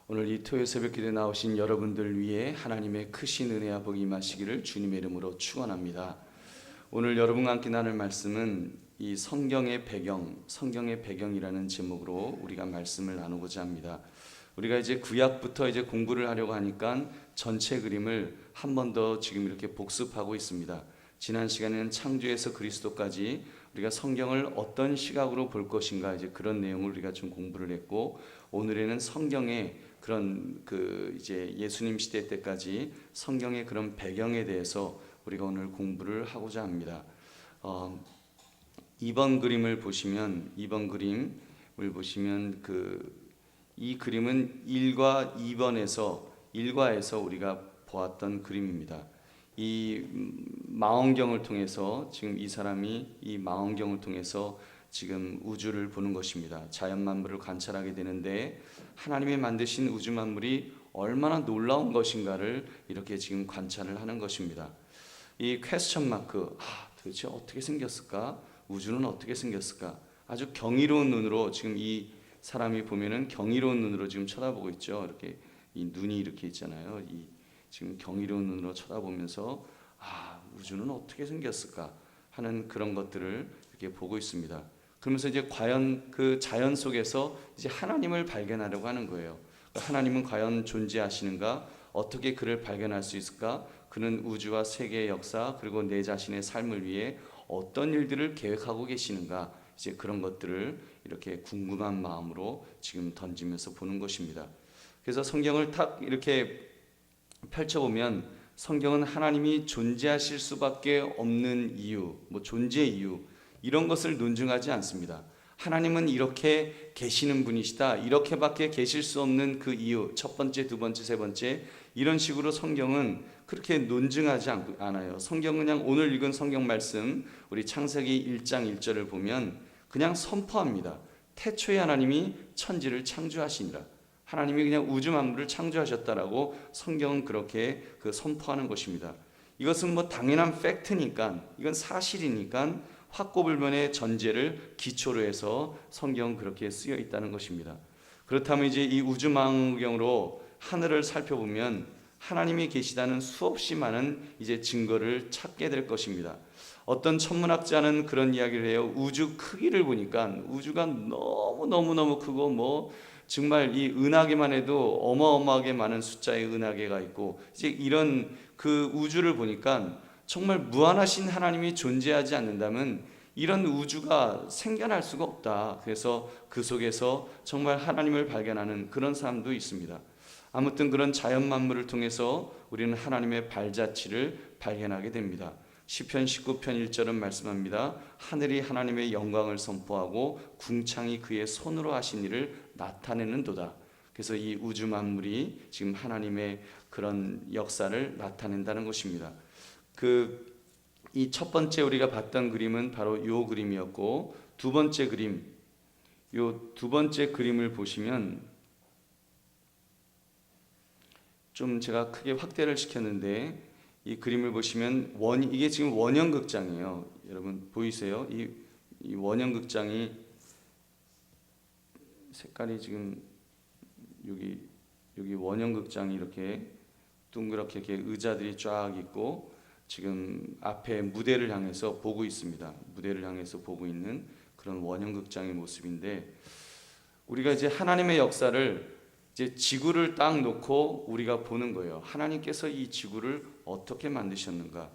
오늘 이 토요 새벽 기도에 나오신 여러분들 위해 하나님의 크신 은혜와 복이 임하시기를 주님의 이름으로 축원합니다. 오늘 여러분과 함께 나눌 말씀은 이 성경의 배경이라는 제목으로 우리가 말씀을 나누고자 합니다. 우리가 이제 구약부터 이제 공부를 하려고 하니까 전체 그림을 한 번 더 지금 이렇게 복습하고 있습니다. 지난 시간에는 창조에서 그리스도까지 우리가 성경을 어떤 시각으로 볼 것인가 이제 그런 내용을 우리가 좀 공부를 했고, 오늘에는 성경의 그런 이제 예수님 시대 때까지 성경의 그런 배경에 대해서 우리가 오늘 공부를 하고자 합니다. 2번 그림을 보시면 이 그림은 1과 2번에서 1과에서 우리가 보았던 그림입니다. 이 망원경을 통해서 지금 이 사람이 이 망원경을 통해서 지금 우주를 보는 것입니다. 자연 만물을 관찰하게 되는데 하나님이 만드신 우주 만물이 얼마나 놀라운 것인가를 이렇게 지금 관찰을 하는 것입니다. 이 퀘스천 마크, 도대체 어떻게 생겼을까? 우주는 어떻게 생겼을까? 아주 경이로운 눈으로 지금 이 사람이 보면은 경이로운 눈으로 지금 쳐다보고 있죠. 이렇게 이 눈이 이렇게 있잖아요. 이 지금 경이로운 눈으로 쳐다보면서 우주는 어떻게 생겼을까 하는 그런 것들을 이렇게 보고 있습니다. 그러면서 이제 과연 그 자연 속에서 이제 하나님을 발견하려고 하는 거예요. 하나님은 과연 존재하시는가? 어떻게 그를 발견할 수 있을까? 그는 우주와 세계의 역사 그리고 내 자신의 삶을 위해 어떤 일들을 계획하고 계시는가? 이제 그런 것들을 이렇게 궁금한 마음으로 지금 던지면서 보는 것입니다. 그래서 성경을 탁 이렇게 펼쳐보면 성경은 하나님이 존재하실 수밖에 없는 이유, 존재 이유 이런 것을 논증하지 않습니다. 하나님은 이렇게 계시는 분이시다, 이렇게밖에 계실 수 없는 그 이유, 첫 번째, 두 번째, 세 번째 이런 식으로 성경은 그렇게 논증하지 않아요. 성경은 그냥 오늘 읽은 성경 말씀 우리 창세기 1장 1절을 보면 그냥 선포합니다. 태초에 하나님이 천지를 창조하시니라. 하나님이 그냥 우주 만물을 창조하셨다라고 성경은 그렇게 선포하는 것입니다. 이것은 당연한 팩트니까, 이건 사실이니까 확고불변의 전제를 기초로 해서 성경은 그렇게 쓰여 있다는 것입니다. 그렇다면 이제 이 우주 망원경으로 하늘을 살펴보면 하나님이 계시다는 수없이 많은 이제 증거를 찾게 될 것입니다. 어떤 천문학자는 그런 이야기를 해요. 우주 크기를 보니까 우주가 너무 크고 정말 이 은하계만 해도 어마어마하게 많은 숫자의 은하계가 있고, 이제 이런 그 우주를 보니까 정말 무한하신 하나님이 존재하지 않는다면 이런 우주가 생겨날 수가 없다. 그래서 그 속에서 정말 하나님을 발견하는 그런 사람도 있습니다. 아무튼 그런 자연 만물을 통해서 우리는 하나님의 발자취를 발견하게 됩니다. 시편 19편 1절은 말씀합니다. 하늘이 하나님의 영광을 선포하고 궁창이 그의 손으로 하신 일을 나타내는도다. 그래서 이 우주 만물이 지금 하나님의 그런 역사를 나타낸다는 것입니다. 이 첫 번째 우리가 봤던 그림은 바로 요 그림이었고, 두 번째 그림을 보시면 좀 제가 크게 확대를 시켰는데, 이 그림을 보시면 이게 지금 원형극장이에요. 여러분 보이세요? 이 원형극장이 색깔이 지금 여기 원형극장이 이렇게 둥그렇게 이렇게 의자들이 쫙 있고 지금 앞에 무대를 향해서 보고 있습니다. 무대를 향해서 보고 있는 그런 원형극장의 모습인데, 우리가 이제 하나님의 역사를 이제 지구를 딱 놓고 우리가 보는 거예요. 하나님께서 이 지구를 어떻게 만드셨는가?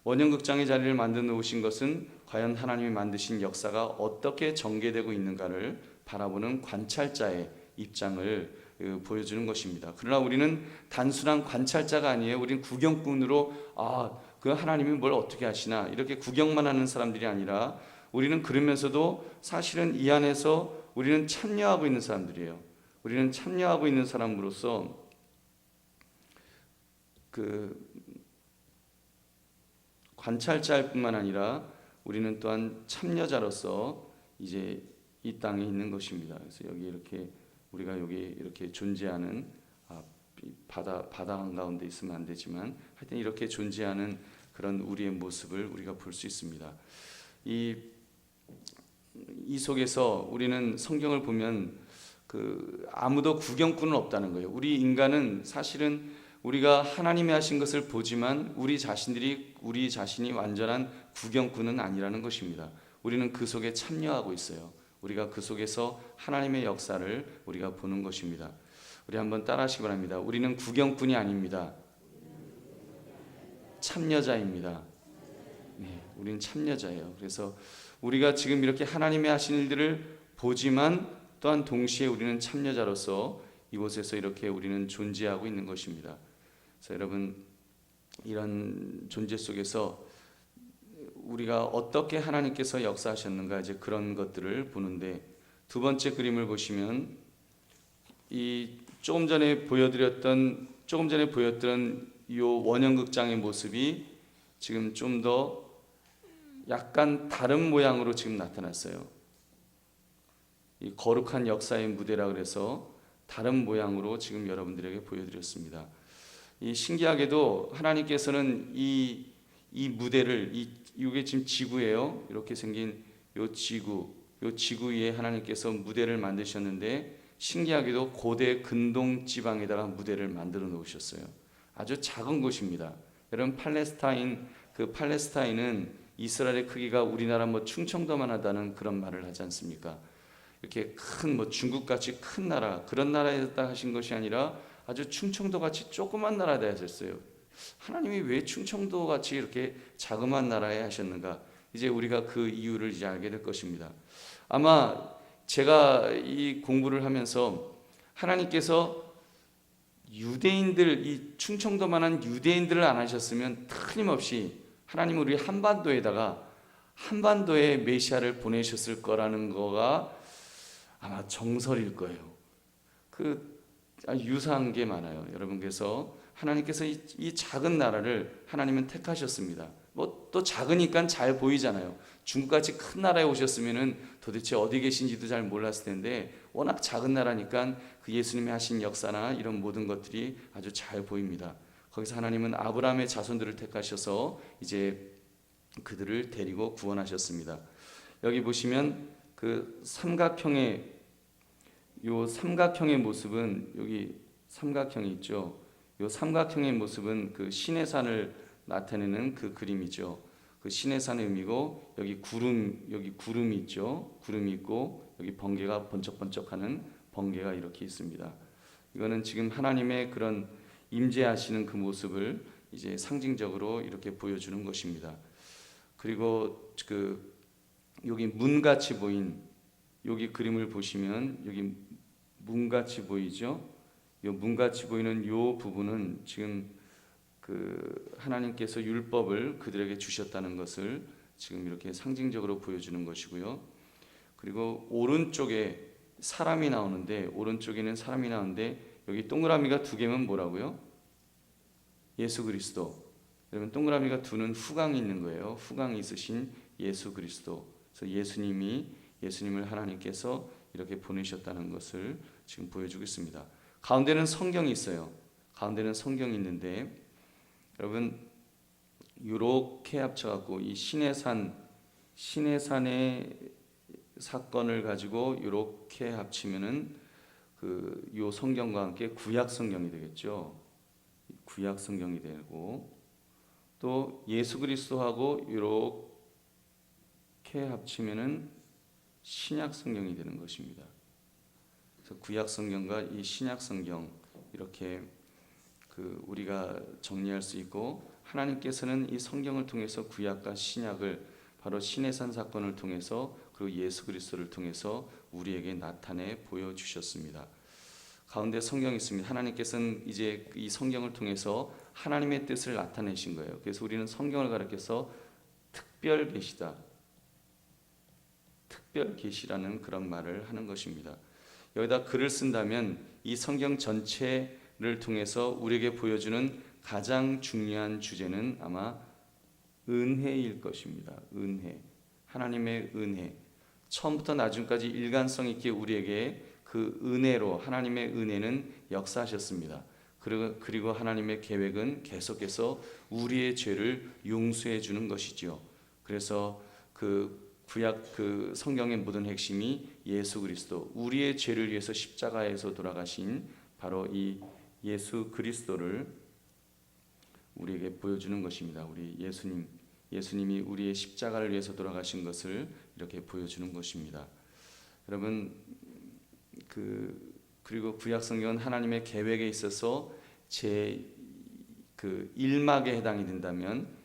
원형극장의 자리를 만들어 놓으신 것은 과연 하나님이 만드신 역사가 어떻게 전개되고 있는가를 바라보는 관찰자의 입장을 보여주는 것입니다. 그러나 우리는 단순한 관찰자가 아니에요. 우리는 구경꾼으로 그 하나님이 뭘 어떻게 하시나 이렇게 구경만 하는 사람들이 아니라, 우리는 그러면서도 사실은 이 안에서 우리는 참여하고 있는 사람들이에요. 우리는 참여하고 있는 사람으로서 관찰자일 뿐만 아니라 우리는 또한 참여자로서 이제 이 땅에 있는 것입니다. 그래서 여기 이렇게 우리가 여기 이렇게 존재하는 바다 한가운데 있으면 안 되지만 하여튼 이렇게 존재하는 그런 우리의 모습을 우리가 볼 수 있습니다. 이 속에서 우리는 성경을 보면 아무도 구경꾼은 없다는 거예요. 우리 인간은 사실은 우리가 하나님이 하신 것을 보지만 우리 자신이 완전한 구경꾼은 아니라는 것입니다. 우리는 그 속에 참여하고 있어요. 우리가 그 속에서 하나님의 역사를 우리가 보는 것입니다. 우리 한번 따라하시기 바랍니다. 우리는 구경꾼이 아닙니다. 참여자입니다. 네, 우리는 참여자예요. 그래서 우리가 지금 이렇게 하나님의 하신 일들을 보지만 또한 동시에 우리는 참여자로서 이곳에서 이렇게 우리는 존재하고 있는 것입니다. 그래서 여러분, 이런 존재 속에서 우리가 어떻게 하나님께서 역사하셨는가, 이제 그런 것들을 보는데, 두 번째 그림을 보시면 이 조금 전에 보여드렸던 이 원형극장의 모습이 지금 좀 더 약간 다른 모양으로 지금 나타났어요. 이 거룩한 역사의 무대라 그래서 다른 모양으로 지금 여러분들에게 보여드렸습니다. 이 신기하게도 하나님께서는 이 무대를, 이게 지금 지구예요. 이렇게 생긴 요 지구 위에 하나님께서 무대를 만드셨는데, 신기하게도 고대 근동 지방에다가 무대를 만들어 놓으셨어요. 아주 작은 곳입니다. 여러분, 팔레스타인은 이스라엘의 크기가 우리나라 충청도만 하다는 그런 말을 하지 않습니까? 이렇게 큰 중국같이 큰 나라, 그런 나라에다 하신 것이 아니라 아주 충청도같이 조그만 나라에다 하셨어요. 하나님이 왜 충청도같이 이렇게 자그마한 나라에 하셨는가? 이제 우리가 그 이유를 이제 알게 될 것입니다. 아마 제가 이 공부를 하면서 하나님께서 유대인들, 이 충청도만한 유대인들을 안 하셨으면 틀림없이 하나님은 우리 한반도에 메시아를 보내셨을 거라는 거가 아마 정설일 거예요. 유사한 게 많아요. 여러분, 그래서 하나님께서 이 작은 나라를 하나님은 택하셨습니다. 또 작으니까 잘 보이잖아요. 중국같이 큰 나라에 오셨으면은 도대체 어디 계신지도 잘 몰랐을 텐데, 워낙 작은 나라니까 그 예수님이 하신 역사나 이런 모든 것들이 아주 잘 보입니다. 거기서 하나님은 아브라함의 자손들을 택하셔서 이제 그들을 데리고 구원하셨습니다. 여기 보시면 그 삼각형의 모습은, 여기 삼각형이 있죠. 이 삼각형의 모습은 그 시내산을 나타내는 그 그림이죠. 그 시내산의 의미고, 여기 구름이 있죠. 구름이 있고, 여기 번개가 번쩍번쩍하는 번개가 이렇게 있습니다. 이거는 지금 하나님의 그런 임재하시는 그 모습을 이제 상징적으로 이렇게 보여주는 것입니다. 그리고 여기 문같이 보인 여기 그림을 보시면 여기 문같이 보이죠. 이 문같이 보이는 이 부분은 지금 하나님께서 율법을 그들에게 주셨다는 것을 지금 이렇게 상징적으로 보여주는 것이고요. 그리고 오른쪽에는 사람이 나오는데 여기 동그라미가 두 개면 뭐라고요? 예수 그리스도. 여러분, 동그라미가 두는 후광이 있는 거예요. 후광이 있으신 예수 그리스도. 그래서 예수님을 하나님께서 이렇게 보내셨다는 것을 지금 보여주고 있습니다. 가운데는 성경이 있어요. 가운데는 성경이 있는데, 여러분, 이렇게 합쳐갖고 이 시내산의 사건을 가지고 이렇게 합치면은 요 성경과 함께 구약 성경이 되겠죠. 구약 성경이 되고, 또 예수 그리스도하고 이렇게 합치면은 신약 성경이 되는 것입니다. 그래서 구약 성경과 이 신약 성경 이렇게 우리가 정리할 수 있고, 하나님께서는 이 성경을 통해서 구약과 신약을 바로 시내산 사건을 통해서, 그리고 예수 그리스도를 통해서 우리에게 나타내 보여주셨습니다. 가운데 성경이 있습니다. 하나님께서는 이제 이 성경을 통해서 하나님의 뜻을 나타내신 거예요. 그래서 우리는 성경을 가리켜서 특별 계시라는 그런 말을 하는 것입니다. 여기다 글을 쓴다면 이 성경 전체를 통해서 우리에게 보여주는 가장 중요한 주제는 아마 은혜일 것입니다. 은혜, 하나님의 은혜. 처음부터 나중까지 일관성 있게 우리에게 그 은혜로, 하나님의 은혜는 역사하셨습니다. 그리고 하나님의 계획은 계속해서 우리의 죄를 용서해 주는 것이죠. 그래서 구약 그 성경의 모든 핵심이 예수 그리스도, 우리의 죄를 위해서 십자가에서 돌아가신 바로 이 예수 그리스도를 우리에게 보여주는 것입니다. 우리 예수님이 우리의 십자가를 위해서 돌아가신 것을 이렇게 보여주는 것입니다. 여러분, 그리고 구약 성경은 하나님의 계획에 있어서 그 1막에 해당이 된다면,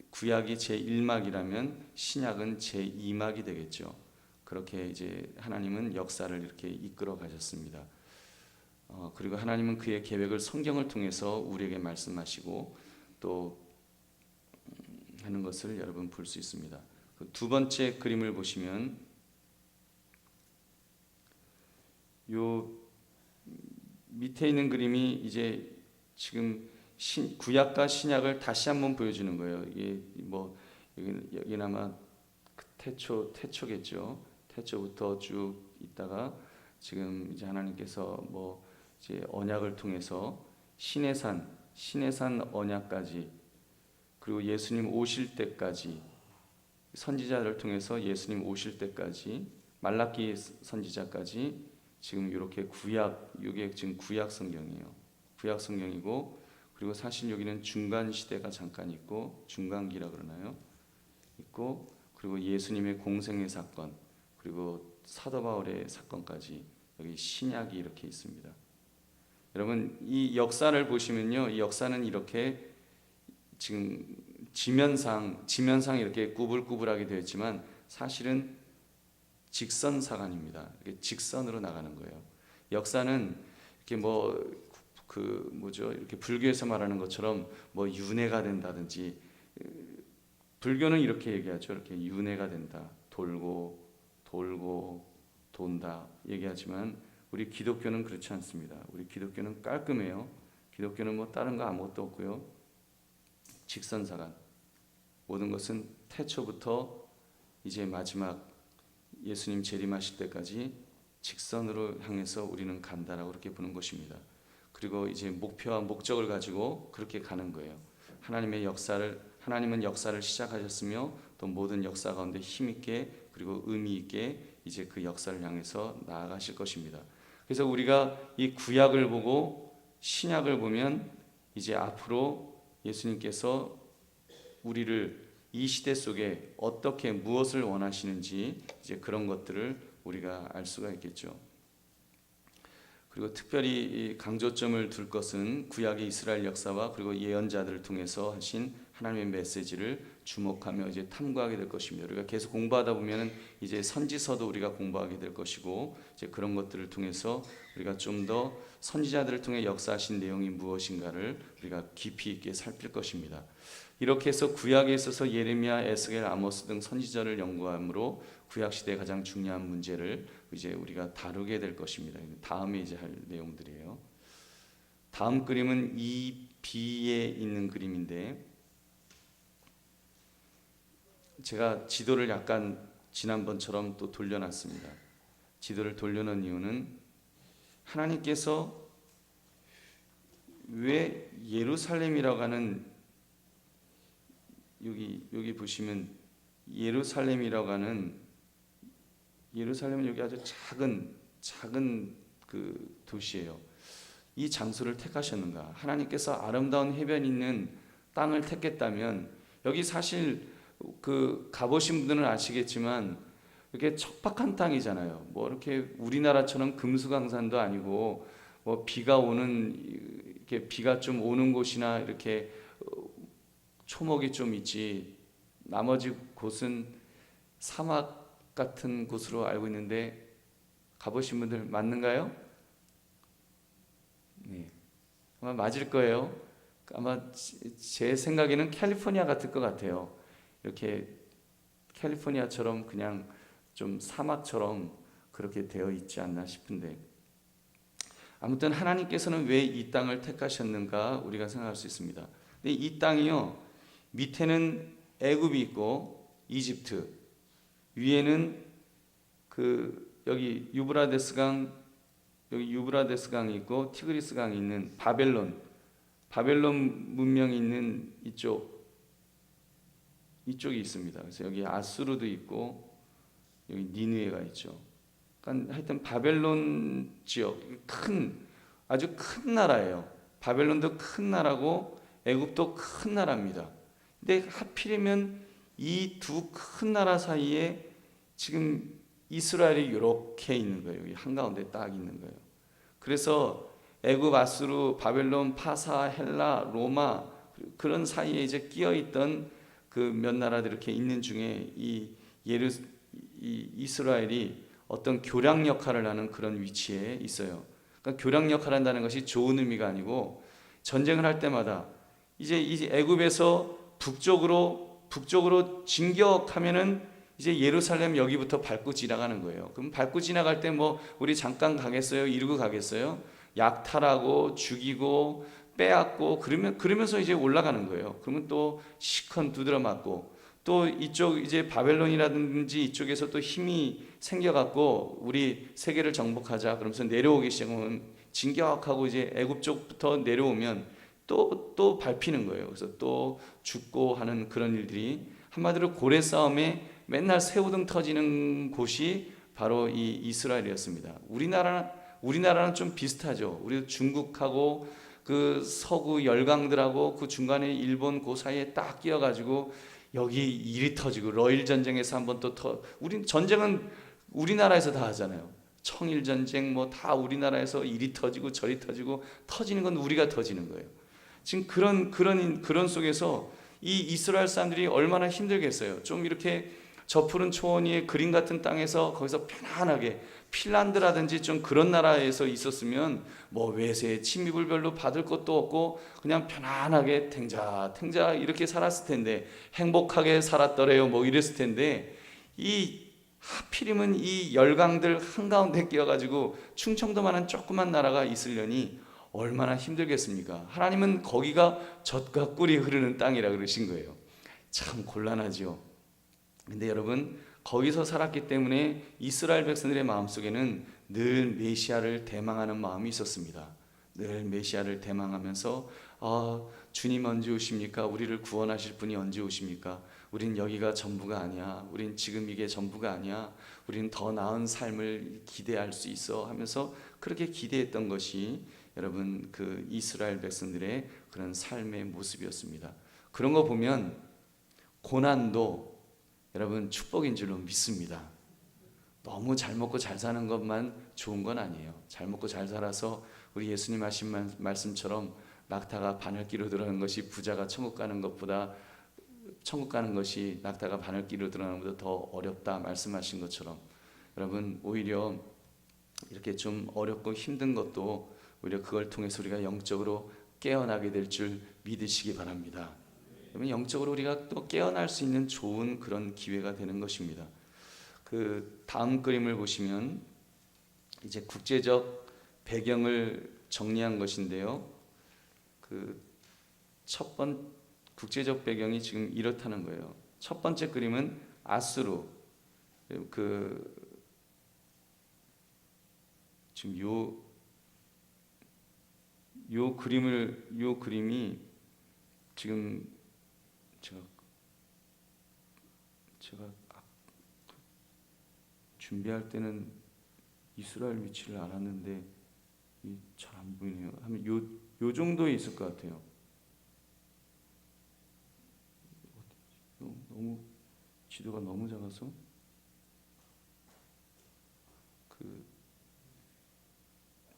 구약이 제 1막이라면 신약은 제 2막이 되겠죠. 그렇게 이제 하나님은 역사를 이렇게 이끌어 가셨습니다. 그리고 하나님은 그의 계획을 성경을 통해서 우리에게 말씀하시고 또 하는 것을 여러분 볼 수 있습니다. 두 번째 그림을 보시면 요 밑에 있는 그림이 이제 지금 구약과 신약을 다시 한번 보여주는 거예요. 이게 뭐 여기는 아마 태초겠죠. 태초부터 쭉 있다가 지금 이제 하나님께서 뭐 이제 언약을 통해서 시내산 언약까지, 그리고 예수님 오실 때까지, 선지자를 통해서 예수님 오실 때까지, 말라기 선지자까지 지금 이렇게 이게 지금 구약 성경이에요. 구약 성경이고, 그리고 사실 여기는 중간 시대가 잠깐 있고, 중간기라 그러나요? 있고, 그리고 예수님의 공생의 사건, 그리고 사도 바울의 사건까지 여기 신약이 이렇게 있습니다. 여러분, 이 역사를 보시면요, 이 역사는 이렇게 지금 지면상 이렇게 구불구불하게 되어 있지만 사실은 직선사관입니다. 이렇게 직선으로 나가는 거예요. 역사는 이렇게 이렇게 불교에서 말하는 것처럼 뭐 윤회가 된다든지, 불교는 이렇게 얘기하죠. 이렇게 윤회가 된다, 돌고 돈다 얘기하지만 우리 기독교는 그렇지 않습니다. 우리 기독교는 깔끔해요. 기독교는 뭐 다른 거 아무것도 없고요. 직선사관. 모든 것은 태초부터 이제 마지막 예수님 재림하실 때까지 직선으로 향해서 우리는 간다라고 그렇게 보는 것입니다. 그리고 이제 목표와 목적을 가지고 그렇게 가는 거예요. 하나님은 역사를 시작하셨으며 또 모든 역사 가운데 힘있게 그리고 의미 있게 이제 그 역사를 향해서 나아가실 것입니다. 그래서 우리가 이 구약을 보고 신약을 보면 이제 앞으로 예수님께서 우리를 이 시대 속에 어떻게 무엇을 원하시는지 이제 그런 것들을 우리가 알 수가 있겠죠. 그리고 특별히 강조점을 둘 것은 구약의 이스라엘 역사와 그리고 예언자들을 통해서 하신 하나님의 메시지를 주목하며 이제 탐구하게 될 것입니다. 우리가 계속 공부하다 보면은 이제 선지서도 우리가 공부하게 될 것이고, 이제 그런 것들을 통해서 우리가 좀 더 선지자들을 통해 역사하신 내용이 무엇인가를 우리가 깊이 있게 살필 것입니다. 이렇게 해서 구약에 있어서 예레미야, 에스겔, 아모스 등 선지자를 연구함으로 구약 시대의 가장 중요한 문제를 이제 우리가 다루게 될 것입니다. 다음에 이제 할 내용들이에요. 다음 그림은 2B에 있는 그림인데, 제가 지도를 약간 지난번처럼 또 돌려놨습니다. 지도를 돌려놓은 이유는 하나님께서 왜 예루살렘이라고 하는, 여기 보시면 예루살렘이라고 하는, 예루살렘은 여기 아주 작은 그 도시예요. 이 장소를 택하셨는가? 하나님께서 아름다운 해변이 있는 땅을 택했다면, 여기 사실 그 가보신 분들은 아시겠지만 이렇게 척박한 땅이잖아요. 뭐 이렇게 우리나라처럼 금수강산도 아니고, 뭐 비가 좀 오는 곳이나 이렇게 초목이 좀 있지, 나머지 곳은 사막 같은 곳으로 알고 있는데, 가보신 분들 맞는가요? 네, 아마 맞을 거예요. 아마 제 생각에는 캘리포니아 같을 것 같아요. 이렇게 캘리포니아처럼 그냥 좀 사막처럼 그렇게 되어 있지 않나 싶은데, 아무튼 하나님께서는 왜 이 땅을 택하셨는가 우리가 생각할 수 있습니다. 근데 이 땅이요, 밑에는 애굽이 있고 이집트, 위에는 여기 유브라데스 강이 있고 티그리스 강이 있는 바벨론 문명이 있는 이쪽 이쪽이 있습니다. 그래서 여기 아수르도 있고 여기 니느웨가 있죠. 그러니까 하여튼 바벨론 지역 아주 큰 나라예요. 바벨론도 큰 나라고 애굽도 큰 나라입니다. 근데 하필이면 이 두 큰 나라 사이에 지금 이스라엘이 이렇게 있는 거예요. 여기 한가운데 딱 있는 거예요. 그래서 애굽, 아수르, 바벨론, 파사, 헬라, 로마 그런 사이에 이제 끼어 있던 그 몇 나라들 이렇게 있는 중에 이 이스라엘이 어떤 교량 역할을 하는 그런 위치에 있어요. 그러니까 교량 역할을 한다는 것이 좋은 의미가 아니고 전쟁을 할 때마다 이제 이 애굽에서 북쪽으로 진격하면은 이제 예루살렘 여기부터 밟고 지나가는 거예요. 그럼 밟고 지나갈 때 뭐 우리 잠깐 가겠어요? 이러고 가겠어요? 약탈하고 죽이고 빼앗고 그러면서 이제 올라가는 거예요. 그러면 또 시컨 두드려 맞고 또 이쪽 이제 바벨론이라든지 이쪽에서 또 힘이 생겨갖고 우리 세계를 정복하자 그러면서 내려오기 시작하면 진격하고 이제 애굽 쪽부터 내려오면 또 밟히는 거예요. 그래서 또 죽고 하는 그런 일들이 한마디로 고래 싸움에 맨날 새우등 터지는 곳이 바로 이 이스라엘이었습니다. 우리나라는 좀 비슷하죠. 우리 중국하고 그 서구 열강들하고 그 중간에 일본 그 사이에 딱 끼어가지고 여기 일이 터지고 러일 전쟁에서 한번 우린 전쟁은 우리나라에서 다 하잖아요. 청일 전쟁 뭐 다 우리나라에서 일이 터지고 저리 터지고 터지는 건 우리가 터지는 거예요. 지금 그런 속에서 이 이스라엘 사람들이 얼마나 힘들겠어요. 좀 이렇게 저 푸른 초원 위에 그림 같은 땅에서 거기서 편안하게 핀란드라든지 좀 그런 나라에서 있었으면 뭐 외세 침입을 별로 받을 것도 없고 그냥 편안하게 탱자 이렇게 살았을 텐데 행복하게 살았더래요 뭐 이랬을 텐데 이 하필이면 이 열강들 한가운데 끼어가지고 충청도만한 조그만 나라가 있으려니 얼마나 힘들겠습니까? 하나님은 거기가 젖과 꿀이 흐르는 땅이라 그러신 거예요. 참 곤란하죠. 근데 여러분 거기서 살았기 때문에 이스라엘 백성들의 마음속에는 늘 메시아를 대망하는 마음이 있었습니다. 늘 메시아를 대망하면서 주님 언제 오십니까? 우리를 구원하실 분이 언제 오십니까? 우린 여기가 전부가 아니야. 우린 지금 이게 전부가 아니야. 우린 더 나은 삶을 기대할 수 있어 하면서 그렇게 기대했던 것이 여러분 그 이스라엘 백성들의 그런 삶의 모습이었습니다. 그런 거 보면 고난도 여러분 축복인 줄로 믿습니다. 너무 잘 먹고 잘 사는 것만 좋은 건 아니에요. 잘 먹고 잘 살아서 우리 예수님 하신 말씀처럼 낙타가 바늘기로 들어가는 것이 부자가 천국 가는 것이 낙타가 바늘기로 들어가는 것보다 더 어렵다 말씀하신 것처럼 여러분 오히려 이렇게 좀 어렵고 힘든 것도 오히려 그걸 통해서 우리가 영적으로 깨어나게 될 줄 믿으시기 바랍니다. 그러면 영적으로 우리가 또 깨어날 수 있는 좋은 그런 기회가 되는 것입니다. 그 다음 그림을 보시면 이제 국제적 배경을 정리한 것인데요. 그 첫 번째 국제적 배경이 지금 이렇다는 거예요. 첫 번째 그림은 아수르. 지금 요 그림이 지금 제가 준비할 때는 이스라엘 위치를 알았는데 잘 안 보이네요. 하면 요 정도에 있을 것 같아요. 너무 지도가 너무 작아서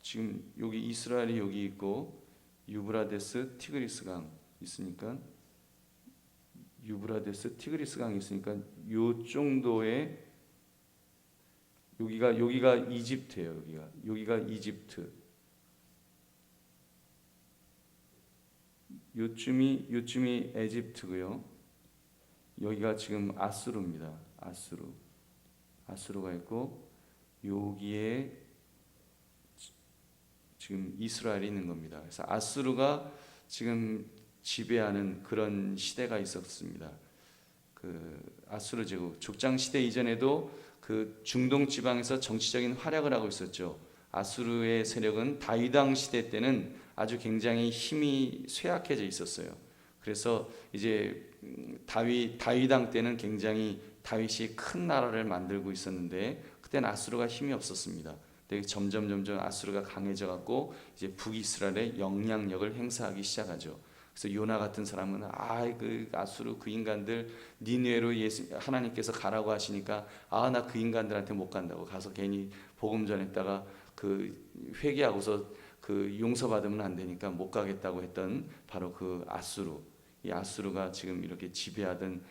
지금 여기 이스라엘이 여기 있고 유브라데스 티그리스강 있으니까 유브라데스 티그리스강이 있으니까 요 정도의 여기가 이집트예요. 여기가 이집트. 요쯤이 에집트고요. 여기가 지금 아수르입니다. 아수르가 있고 여기에 지금 이스라엘이 있는 겁니다. 그래서 아수르가 지금 지배하는 그런 시대가 있었습니다. 그 아수르 제국 족장 시대 이전에도 그 중동 지방에서 정치적인 활약을 하고 있었죠. 아수르의 세력은 다윗 왕 시대 때는 아주 굉장히 힘이 쇠약해져 있었어요. 그래서 이제 다윗 왕 때는 굉장히 다윗이 큰 나라를 만들고 있었는데 그때는 아수르가 힘이 없었습니다. 근데 점점 아수르가 강해져 갖고 이제 북이스라엘의 영향력을 행사하기 시작하죠. 그래서 요나 같은 사람은 그 아수르 그 인간들 니느웨로 하나님께서 가라고 하시니까 나 그 인간들한테 못 간다고 가서 괜히 복음 전했다가 그 회개하고서 그 용서받으면 안 되니까 못 가겠다고 했던 바로 그 아수르. 이 아수르가 지금 이렇게 지배하던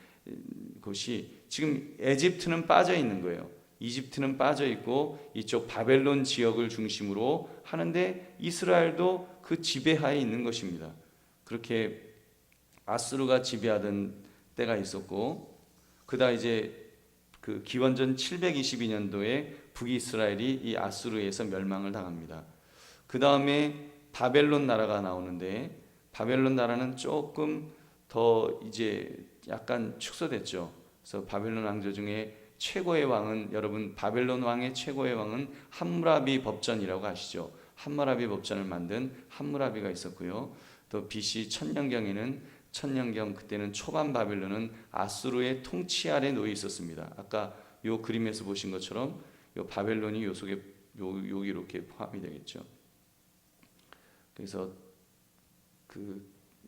곳이 지금 에집트는 빠져 있는 거예요. 이집트는 빠져 있고 이쪽 바벨론 지역을 중심으로 하는데 이스라엘도 그 지배하에 있는 것입니다. 그렇게 아수르가 지배하던 때가 있었고 그다 이제 그 기원전 722년도에 북이스라엘이 이 아수르에서 멸망을 당합니다. 그 다음에 바벨론 나라가 나오는데 바벨론 나라는 조금 더 이제 약간 축소됐죠. 그래서 바벨론 왕조 중에 최고의 왕은 여러분 바벨론 왕의 최고의 왕은 함무라비 법전이라고 아시죠? 함무라비 법전을 만든 함무라비가 있었고요. 또 BC 천년경 그때는 초반 바벨론은 아수르의 통치 아래 놓여 있었습니다. 아까 요 그림에서 보신 것처럼 요 바벨론이 요 속에 여기 이렇게 포함이 되겠죠. 그래서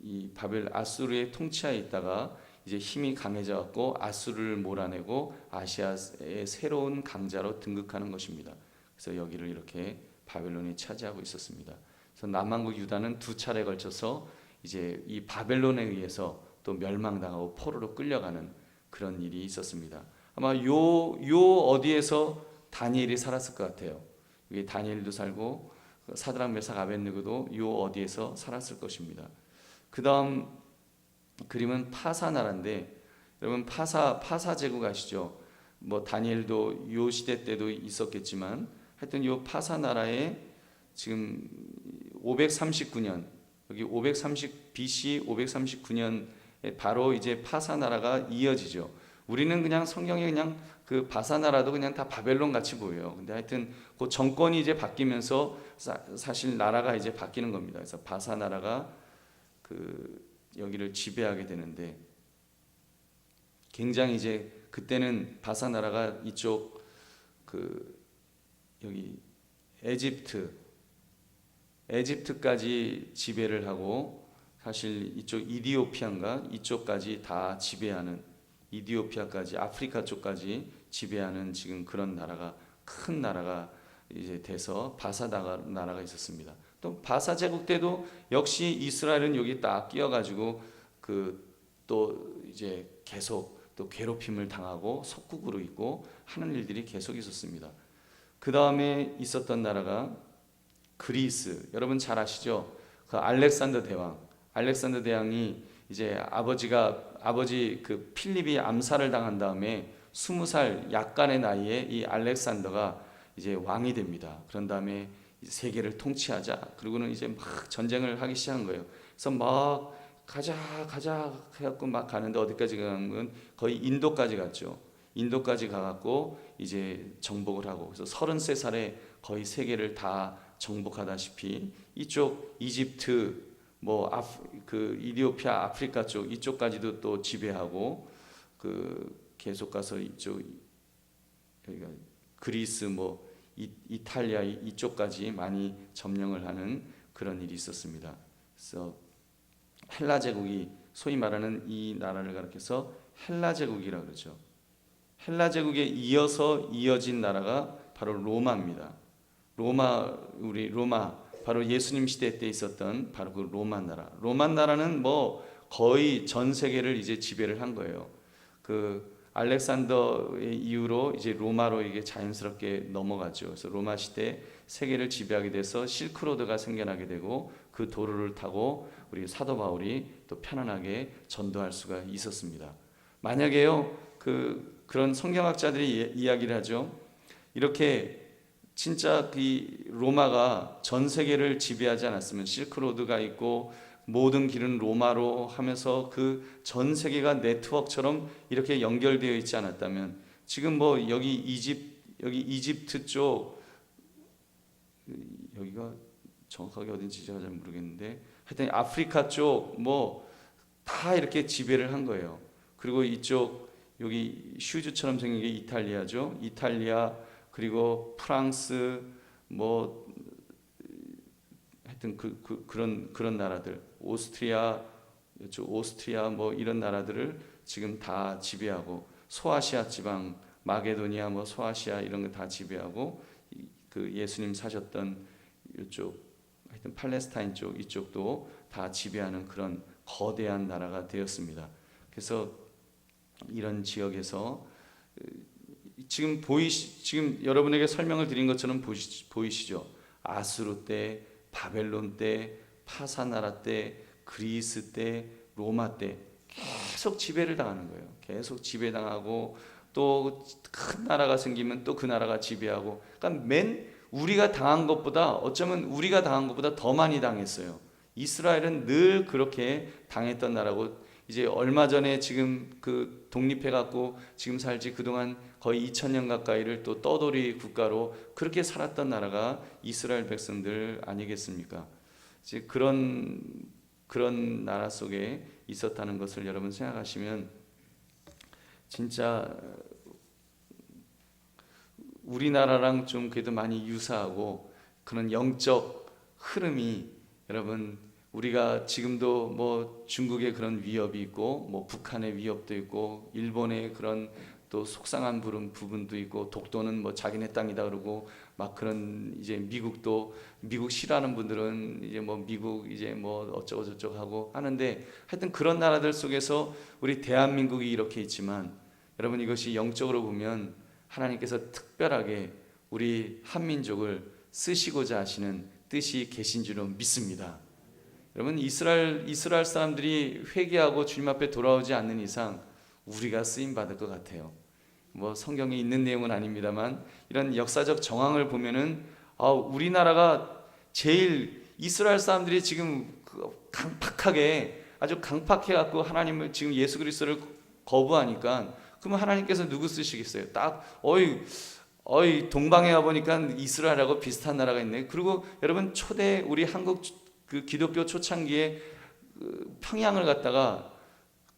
이 아수르의 통치하에 있다가 이제 힘이 강해져 갖고 아수르를 몰아내고 아시아의 새로운 강자로 등극하는 것입니다. 그래서 여기를 이렇게 바벨론이 차지하고 있었습니다. 그래서 남한국 유다는 두 차례 걸쳐서 이제 이 바벨론에 의해서 또 멸망당하고 포로로 끌려가는 그런 일이 있었습니다. 아마 요 어디에서 다니엘이 살았을 것 같아요. 여기 다니엘도 살고 사드락 메삭 아벳느고도 요 어디에서 살았을 것입니다. 그 다음 그림은 파사 나라인데 여러분 파사 제국 아시죠? 뭐 다니엘도 요 시대 때도 있었겠지만 하여튼 요 파사 나라에 지금 539년 여기 BC 539년에 바로 이제 파사 나라가 이어지죠. 우리는 그냥 성경에 그냥 그 바사 나라도 그냥 다 바벨론 같이 보여요. 근데 하여튼 그 정권이 이제 바뀌면서 사실 나라가 이제 바뀌는 겁니다. 그래서 바사 나라가 여기를 지배하게 되는데 굉장히 이제 그때는 바사 나라가 이쪽 여기 에집트까지 지배를 하고 사실 이쪽 이디오피아인가 이쪽까지 다 지배하는 이디오피아까지 아프리카 쪽까지 지배하는 지금 그런 나라가 큰 나라가 이제 돼서 바사 나라가 있었습니다. 또 바사 제국 때도 역시 이스라엘은 여기 딱 끼어가지고 또 이제 계속 또 괴롭힘을 당하고 속국으로 있고 하는 일들이 계속 있었습니다. 그 다음에 있었던 나라가 그리스. 여러분 잘 아시죠? 그 알렉산더 대왕이 이제 아버지 그 필립이 암살을 당한 다음에 20살 약간의 나이에 이 알렉산더가 이제 왕이 됩니다. 그런 다음에 세계를 통치하자. 그리고는 이제 막 전쟁을 하기 시작한 거예요. 그래서 막 가자 해갖고 막 가는데 어디까지 간 건 거의 인도까지 갔죠. 인도까지 가갖고 이제 정복을 하고 그래서 33살에 거의 세계를 다 정복하다시피 이쪽 이집트 이디오피아 아프리카 쪽 이쪽까지도 또 지배하고 계속 가서 이쪽 여기가 그리스 이탈리아 이쪽까지 많이 점령을 하는 그런 일이 있었습니다. 그래서 헬라 제국이 소위 말하는 이 나라를 가리켜서 헬라 제국이라고 그러죠. 헬라 제국에 이어진 나라가 바로 로마입니다. 로마 바로 예수님 시대 때 있었던 바로 그 로마 나라. 로마 나라는 거의 전 세계를 이제 지배를 한 거예요. 알렉산더의 이후로 이제 로마로 이게 자연스럽게 넘어가죠. 그래서 로마 시대 세계를 지배하게 돼서 실크로드가 생겨나게 되고 그 도로를 타고 우리 사도 바울이 또 편안하게 전도할 수가 있었습니다. 만약에요 그런 성경학자들이 이야기를 하죠. 이렇게 진짜 로마가 전 세계를 지배하지 않았으면 실크로드가 있고 모든 길은 로마로 하면서 그 전 세계가 네트워크처럼 이렇게 연결되어 있지 않았다면 지금 여기 이집트 쪽 여기가 정확하게 어딘지 제가 잘 모르겠는데 하여튼 아프리카 쪽 다 다 이렇게 지배를 한 거예요. 그리고 이쪽 여기 슈즈처럼 생긴 게 이탈리아죠. 이탈리아 그리고 프랑스 뭐 하여튼 그런 나라들, 오스트리아 뭐 이런 나라들을 지금 다 지배하고, 소아시아 지방 마게도니아 뭐 소아시아 이런 거 다 지배하고, 그 예수님 사셨던 이쪽 하여튼 팔레스타인 쪽 이쪽도 다 지배하는 그런 거대한 나라가 되었습니다. 그래서 이런 지역에서 지금 여러분에게 설명을 드린 것처럼 보이시죠? 아수르 때, 바벨론 때, 파사 나라 때, 그리스 때, 로마 때 계속 지배를 당하는 거예요. 계속 지배당하고, 또 큰 나라가 생기면 또 그 나라가 지배하고, 그러니까 우리가 당한 것보다, 어쩌면 우리가 당한 것보다 더 많이 당했어요. 이스라엘은 늘 그렇게 당했던 나라고, 이제 얼마 전에 지금 그 독립해 갖고 지금 살지 그동안 거의 2000년 가까이를 또 떠돌이 국가로 그렇게 살았던 나라가 이스라엘 백성들 아니겠습니까? 이제 그런 나라 속에 있었다는 것을 여러분 생각하시면 진짜 우리나라랑 좀 그래도 많이 유사하고, 그런 영적 흐름이, 여러분 우리가 지금도 뭐 중국의 그런 위협이 있고, 뭐 북한의 위협도 있고, 일본의 그런 또 속상한 부분도 있고, 독도는 뭐 자기네 땅이다 그러고 막 그런, 이제 미국 싫어하는 분들은 이제 뭐 미국 이제 뭐 어쩌고 저쩌고 하고 하는데, 하여튼 그런 나라들 속에서 우리 대한민국이 이렇게 있지만, 여러분 이것이 영적으로 보면 하나님께서 특별하게 우리 한민족을 쓰시고자 하시는 뜻이 계신 줄로 믿습니다. 여러분 이스라엘 사람들이 회개하고 주님 앞에 돌아오지 않는 이상 우리가 쓰임 받을 것 같아요. 뭐 성경에 있는 내용은 아닙니다만, 이런 역사적 정황을 보면은 우리나라가 제일, 이스라엘 사람들이 지금 아주 강팍해 갖고 하나님을, 지금 예수 그리스도를 거부하니까, 그러면 하나님께서 누구 쓰시겠어요? 딱 동방에 와 보니까 이스라엘하고 비슷한 나라가 있네. 그리고 여러분 초대 우리 한국 그 기독교 초창기에 평양을 갖다가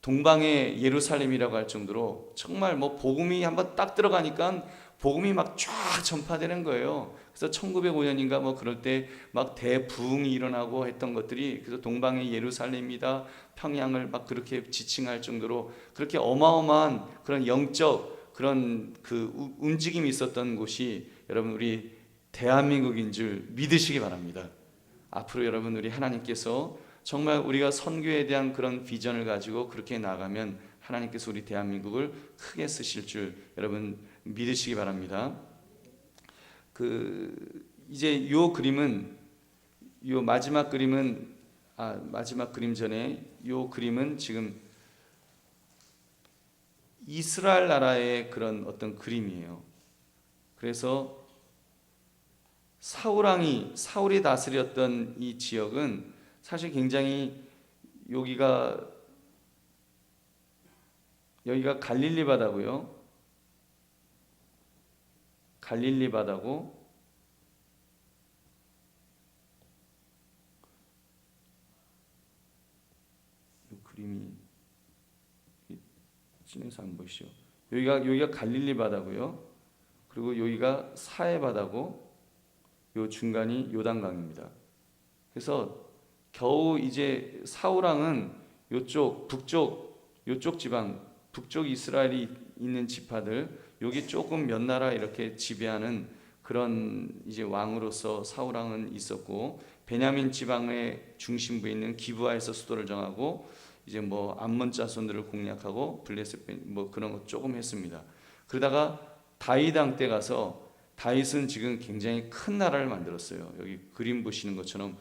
동방의 예루살렘이라고 할 정도로 정말 뭐 복음이 한번 딱 들어가니까 복음이 막 쫙 전파되는 거예요. 그래서 1905년인가 뭐 그럴 때 막 대부흥이 일어나고 했던 것들이, 그래서 동방의 예루살렘이다, 평양을 막 그렇게 지칭할 정도로 그렇게 어마어마한 그런 영적 그런 그 움직임이 있었던 곳이 여러분 우리 대한민국인 줄 믿으시기 바랍니다. 앞으로 여러분 우리 하나님께서 정말 우리가 선교에 대한 그런 비전을 가지고 그렇게 나가면 하나님께서 우리 대한민국을 크게 쓰실 줄 여러분 믿으시기 바랍니다. 이제 마지막 그림 전에 요 그림은 지금 이스라엘 나라의 그런 어떤 그림이에요. 그래서 사울이 다스렸던 이 지역은 사실 굉장히, 여기가 갈릴리 바다고요. 갈릴리 바다고, 이 그림이 진해서 안 보이시죠? 여기가 갈릴리 바다고요. 그리고 여기가 사해 바다고, 요 중간이 요단강입니다. 그래서 겨우 이제 사울왕은 요쪽 지방, 북쪽 이스라엘이 있는 지파들, 여기 조금 몇 나라 이렇게 지배하는 그런 이제 왕으로서 사울왕은 있었고, 베냐민 지방의 중심부에 있는 기브아에서 수도를 정하고, 이제 뭐 암몬 자손들을 공략하고 블레셋 뭐 그런 거 조금 했습니다. 그러다가 다윗 왕 때 가서, 다윗은 지금 굉장히 큰 나라를 만들었어요. 여기 그림 보시는 것처럼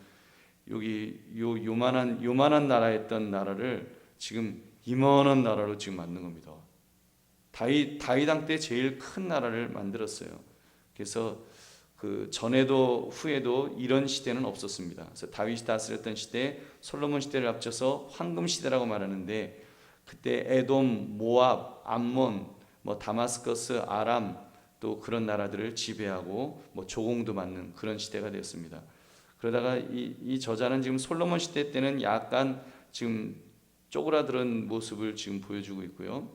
여기 요만한 나라였던 나라를 지금 이만한 나라로 지금 만든 겁니다. 다윗 왕 때 제일 큰 나라를 만들었어요. 그래서 그 전에도 후에도 이런 시대는 없었습니다. 그래서 다윗이 다스렸던 시대, 솔로몬 시대를 합쳐서 황금 시대라고 말하는데, 그때 에돔, 모압, 암몬, 뭐 다마스커스, 아람, 또 그런 나라들을 지배하고 뭐 조공도 받는 그런 시대가 되었습니다. 그러다가 이 저자는 지금 솔로몬 시대 때는 약간 지금 쪼그라드는 모습을 지금 보여주고 있고요.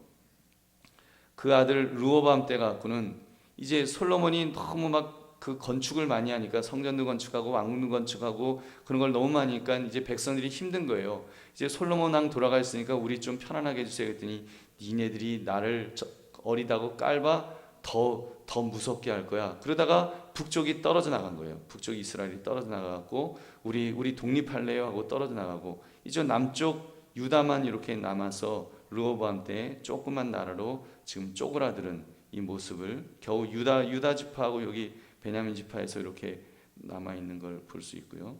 그 아들 르호보암 때 갖고는 이제 솔로몬이 너무 막 그 건축을 많이 하니까 성전도 건축하고 왕궁도 건축하고 그런 걸 너무 많이 하니까 이제 백성들이 힘든 거예요. 이제 솔로몬 왕 돌아가 있으니까 우리 좀 편안하게 해주세요 했더니 니네들이 나를 어리다고 깔봐 더 무섭게 할 거야. 그러다가 북쪽이 떨어져 나간 거예요. 북쪽 이스라엘이 떨어져 나가고 우리 독립할래요 하고 떨어져 나가고 이제 남쪽 유다만 이렇게 남아서 르호보암 때 조그만 나라로 지금 쪼그라드는 이 모습을 겨우 유다 지파하고 여기 베냐민 지파에서 이렇게 남아 있는 걸 볼 수 있고요.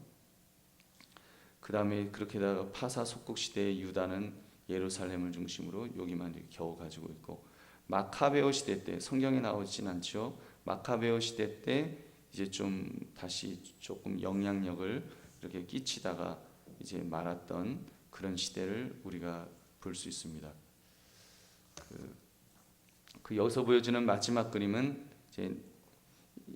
그 다음에 그렇게다가 파사 속국 시대의 유다는 예루살렘을 중심으로 여기만 이렇게 겨우 가지고 있고 마카베오 시대 때 성경에 나오진 않죠. 마카베오 시대 때 이제 좀 다시 조금 영향력을 이렇게 끼치다가 이제 말았던 그런 시대를 우리가 볼 수 있습니다. 그 여기서 보여주는 마지막 그림은 이제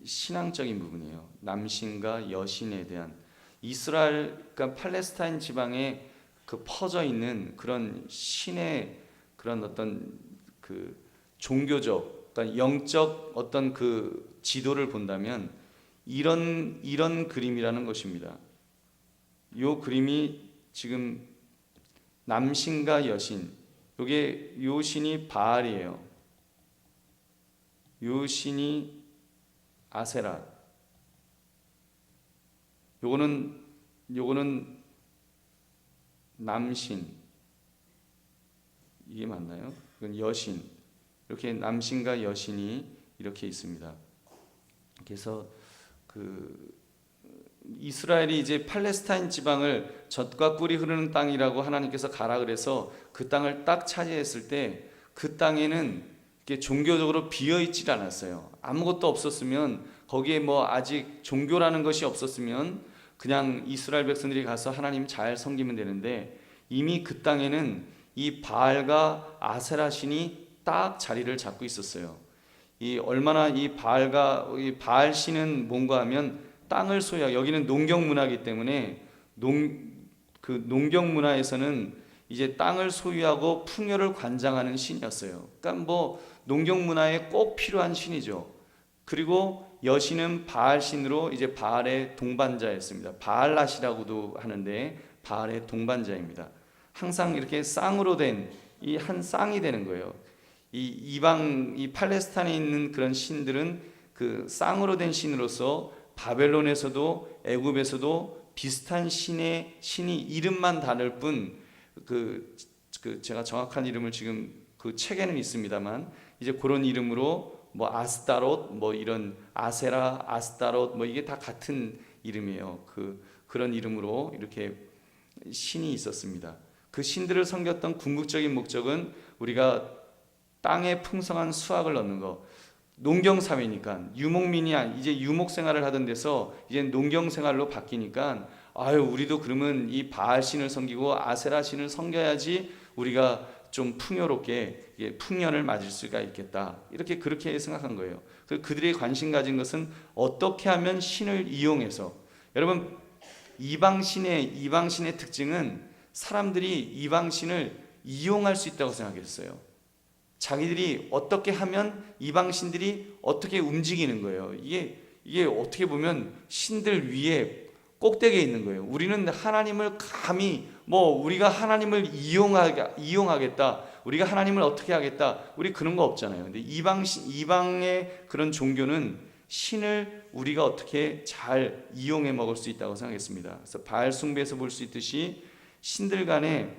신앙적인 부분이에요. 남신과 여신에 대한 이스라엘, 그러니까 팔레스타인 지방에 그 퍼져 있는 그런 신의 그런 어떤 그 종교적, 그러니까 영적 어떤 그 지도를 본다면 이런 그림이라는 것입니다. 이 그림이 지금 남신과 여신, 요게 요 신이 바알이에요. 요 신이 아세라. 요거는 남신. 이게 맞나요? 이건 여신. 이렇게 남신과 여신이 이렇게 있습니다. 그래서 그 이스라엘이 이제 팔레스타인 지방을 젖과 꿀이 흐르는 땅이라고 하나님께서 가라 그래서 그 땅을 딱 차지했을 때 그 땅에는 이게 종교적으로 비어 있질 않았어요. 아무것도 없었으면 거기에 뭐 아직 종교라는 것이 없었으면 그냥 이스라엘 백성들이 가서 하나님 잘 섬기면 되는데 이미 그 땅에는 이 바알과 아세라 신이 딱 자리를 잡고 있었어요. 이 얼마나 이 바알 신은 뭔가 하면 땅을 소유하고 여기는 농경 문화이기 때문에 농경 문화에서는 이제 땅을 소유하고 풍요를 관장하는 신이었어요. 그러니까 뭐 농경 문화에 꼭 필요한 신이죠. 그리고 여신은 바알 신으로 이제 바알의 동반자였습니다. 바알랏이라고도 하는데 바알의 동반자입니다. 항상 이렇게 쌍으로 된 이 한 쌍이 되는 거예요. 이 팔레스타인에 있는 그런 신들은 그 쌍으로 된 신으로서 바벨론에서도 애굽에서도 비슷한 신이 이름만 다를 뿐 그 제가 정확한 이름을 지금 그 책에는 있습니다만 이제 그런 이름으로 뭐 아스타롯 뭐 이런 아세라 아스타롯 뭐 이게 다 같은 이름이에요. 그런 이름으로 이렇게 신이 있었습니다. 그 신들을 섬겼던 궁극적인 목적은 우리가 땅에 풍성한 수확을 얻는 거. 농경 사회니까 유목민이 이제 유목 생활을 하던 데서 이제 농경 생활로 바뀌니까 우리도 그러면 이 바알 신을 섬기고 아세라 신을 섬겨야지 우리가 좀 풍요롭게 풍년을 맞을 수가 있겠다. 그렇게 생각한 거예요. 그들이 관심 가진 것은 어떻게 하면 신을 이용해서 여러분 이방신의 특징은 사람들이 이방신을 이용할 수 있다고 생각했어요. 자기들이 어떻게 하면 이방신들이 어떻게 움직이는 거예요. 이게 어떻게 보면 신들 위에 꼭대기에 있는 거예요. 우리는 하나님을 감히 우리가 하나님을 이용하겠다. 우리가 하나님을 어떻게 하겠다. 우리 그런 거 없잖아요. 근데 이방의 그런 종교는 신을 우리가 어떻게 잘 이용해 먹을 수 있다고 생각했습니다. 그래서 바알 숭배에서 볼 수 있듯이 신들 간에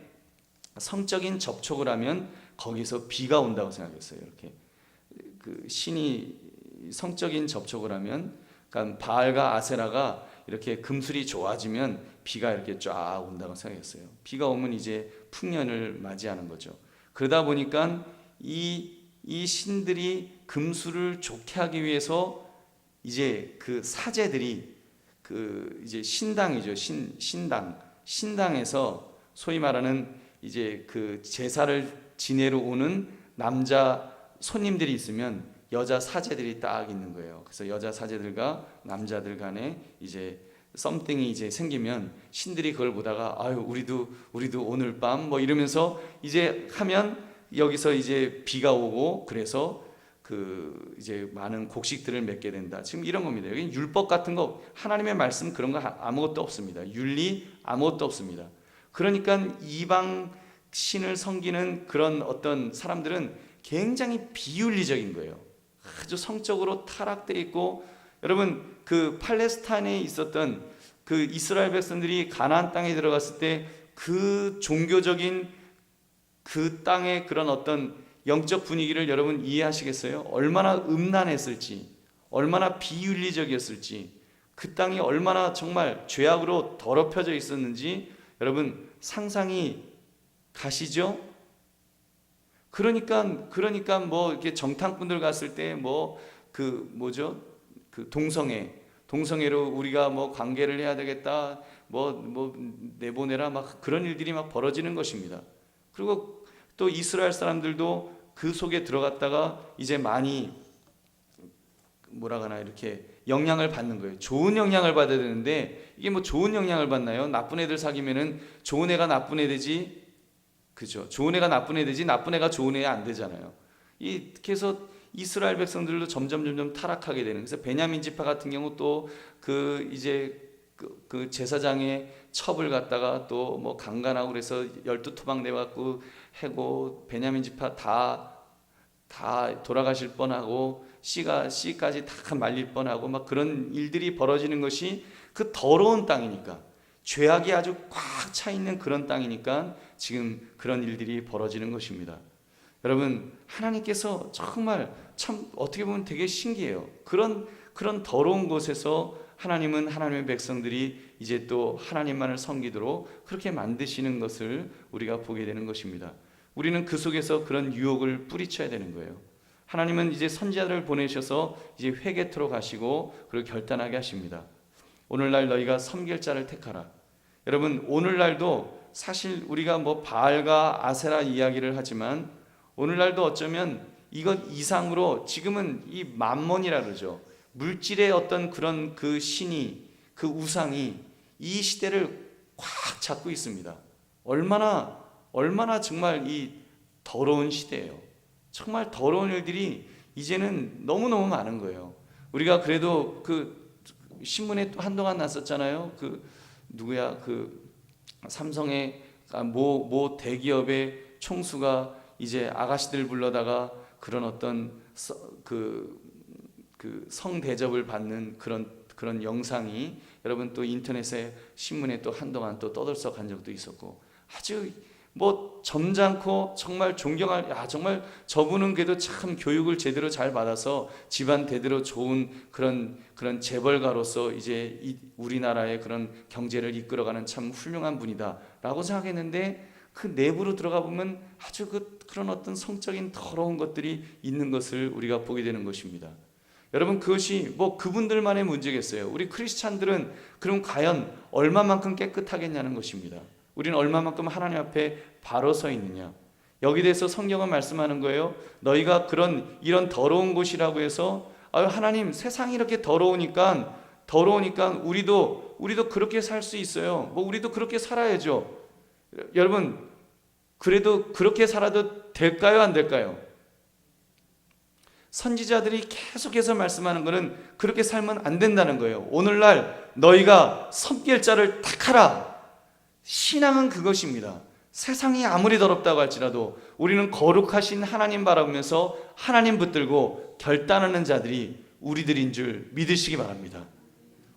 성적인 접촉을 하면 거기서 비가 온다고 생각했어요. 이렇게 그 신이 성적인 접촉을 하면, 그러니까 바알과 아세라가 이렇게 금술이 좋아지면 비가 이렇게 쫙 온다고 생각했어요. 비가 오면 이제 풍년을 맞이하는 거죠. 그러다 보니까 이 신들이 금술을 좋게 하기 위해서 이제 그 사제들이 그 이제 신당이죠. 신당에서 소위 말하는 이제 그 제사를 지내러 오는 남자 손님들이 있으면 여자 사제들이 딱 있는 거예요. 그래서 여자 사제들과 남자들 간에 이제 something이 이제 생기면 신들이 그걸 보다가 아유 우리도 오늘 밤 뭐 이러면서 이제 하면 여기서 이제 비가 오고 그래서 그 이제 많은 곡식들을 맺게 된다. 지금 이런 겁니다. 여기 율법 같은 거 하나님의 말씀 그런 거 아무것도 없습니다. 윤리 아무것도 없습니다. 그러니까 이방 신을 섬기는 그런 어떤 사람들은 굉장히 비윤리적인 거예요. 아주 성적으로 타락되어 있고, 여러분 그 팔레스타인에 있었던 그 이스라엘 백성들이 가나안 땅에 들어갔을 때 그 종교적인 그 땅의 그런 어떤 영적 분위기를 여러분 이해하시겠어요? 얼마나 음란했을지, 얼마나 비윤리적이었을지, 그 땅이 얼마나 정말 죄악으로 더럽혀져 있었는지 여러분 상상이 가시죠? 그러니까 뭐 이렇게 정탐꾼들 갔을 때 뭐 그 뭐죠? 그 동성애로 우리가 뭐 관계를 해야 되겠다, 뭐 내보내라, 막 그런 일들이 막 벌어지는 것입니다. 그리고 또 이스라엘 사람들도 그 속에 들어갔다가 이제 많이 뭐라가나 이렇게 영향을 받는 거예요. 좋은 영향을 받아야 되는데 이게 뭐 좋은 영향을 받나요? 나쁜 애들 사귀면은 좋은 애가 나쁜 애 되지, 그죠? 좋은 애가 나쁜 애 되지 나쁜 애가 좋은 애 안 되잖아요. 그래서 이스라엘 백성들도 점점 타락하게 되는. 그래서 베냐민 지파 같은 경우 또 그 이제 그 제사장의 첩을 갖다가 또 뭐 강간하고 그래서 12토막 내갖고 해고 베냐민 지파 다 돌아가실 뻔하고 씨까지 다 말릴 뻔하고 막 그런 일들이 벌어지는 것이 그 더러운 땅이니까, 죄악이 아주 꽉 차 있는 그런 땅이니까 지금 그런 일들이 벌어지는 것입니다. 여러분 하나님께서 정말 참 어떻게 보면 되게 신기해요. 그런 더러운 곳에서 하나님은 하나님의 백성들이 이제 또 하나님만을 섬기도록 그렇게 만드시는 것을 우리가 보게 되는 것입니다. 우리는 그 속에서 그런 유혹을 뿌리쳐야 되는 거예요. 하나님은 이제 선지자들을 보내셔서 이제 회개토록 하시고 그리고 결단하게 하십니다. 오늘날 너희가 섬길 자를 택하라. 여러분 오늘날도 사실 우리가 뭐 바알과 아세라 이야기를 하지만 오늘날도 어쩌면 이것 이상으로 지금은 이 만몬이라 그러죠. 물질의 어떤 그런 그 신이, 그 우상이 이 시대를 꽉 잡고 있습니다. 얼마나 정말 이 더러운 시대예요. 정말 더러운 일들이 이제는 너무너무 많은 거예요. 우리가 그래도 그 신문에 또 한동안 났었잖아요. 그 누구야, 그 삼성의 모 대기업의 총수가 이제 아가씨들 불러다가 그런 어떤 그 성대접을 받는 그런 영상이 여러분 또 인터넷에 신문에 또 한동안 또 떠들썩한 적도 있었고, 아주 뭐 점잖고 정말 존경할, 정말 저분은 그래도 참 교육을 제대로 잘 받아서 집안 대대로 좋은 그런 재벌가로서 이제 우리나라의 그런 경제를 이끌어가는 참 훌륭한 분이다라고 생각했는데 그 내부로 들어가 보면 아주 그런 어떤 성적인 더러운 것들이 있는 것을 우리가 보게 되는 것입니다. 여러분 그것이 뭐 그분들만의 문제겠어요. 우리 크리스찬들은 그럼 과연 얼마만큼 깨끗하겠냐는 것입니다. 우리는 얼마만큼 하나님 앞에 바로 서 있느냐. 여기 대해서 성경은 말씀하는 거예요. 너희가 이런 더러운 곳이라고 해서 하나님 세상이 이렇게 더러우니까 우리도 그렇게 살 수 있어요. 뭐 우리도 그렇게 살아야죠. 여러분 그래도 그렇게 살아도 될까요, 안 될까요? 선지자들이 계속해서 말씀하는 것은 그렇게 살면 안 된다는 거예요. 오늘날 너희가 섬길 자를 택하라. 신앙은 그것입니다. 세상이 아무리 더럽다고 할지라도 우리는 거룩하신 하나님 바라보면서 하나님 붙들고 결단하는 자들이 우리들인 줄 믿으시기 바랍니다.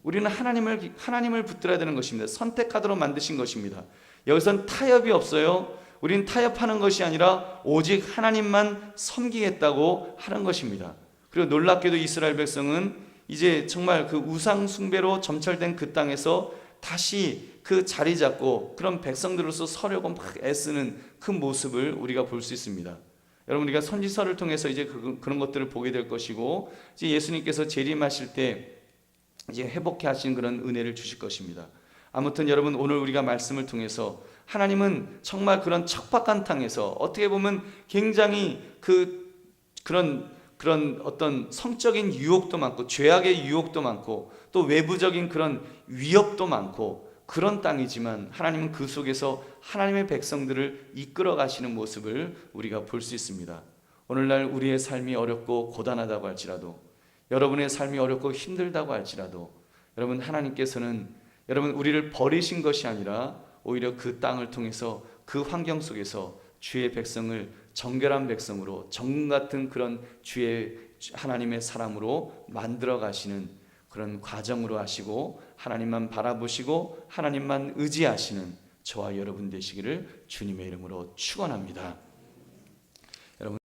우리는 하나님을 붙들어야 되는 것입니다. 선택하도록 만드신 것입니다. 여기선 타협이 없어요. 우리는 타협하는 것이 아니라 오직 하나님만 섬기겠다고 하는 것입니다. 그리고 놀랍게도 이스라엘 백성은 이제 정말 그 우상 숭배로 점철된 그 땅에서 다시 그 자리 잡고 그런 백성들로서 서려고 막 애쓰는 그 모습을 우리가 볼 수 있습니다. 여러분 우리가 선지서를 통해서 이제 그런 것들을 보게 될 것이고, 이제 예수님께서 재림하실 때 이제 회복해 하신 그런 은혜를 주실 것입니다. 아무튼 여러분 오늘 우리가 말씀을 통해서 하나님은 정말 그런 척박한 땅에서 어떻게 보면 굉장히 그런 그런 어떤 성적인 유혹도 많고 죄악의 유혹도 많고 또 외부적인 그런 위협도 많고 그런 땅이지만 하나님은 그 속에서 하나님의 백성들을 이끌어 가시는 모습을 우리가 볼 수 있습니다. 오늘날 우리의 삶이 어렵고 고단하다고 할지라도, 여러분의 삶이 어렵고 힘들다고 할지라도, 여러분 하나님께서는 여러분 우리를 버리신 것이 아니라 오히려 그 땅을 통해서 그 환경 속에서 주의 백성을 정결한 백성으로, 정금 같은 그런 주의 하나님의 사람으로 만들어 가시는 그런 과정으로 하시고, 하나님만 바라보시고 하나님만 의지하시는 저와 여러분 되시기를 주님의 이름으로 축원합니다. 여러분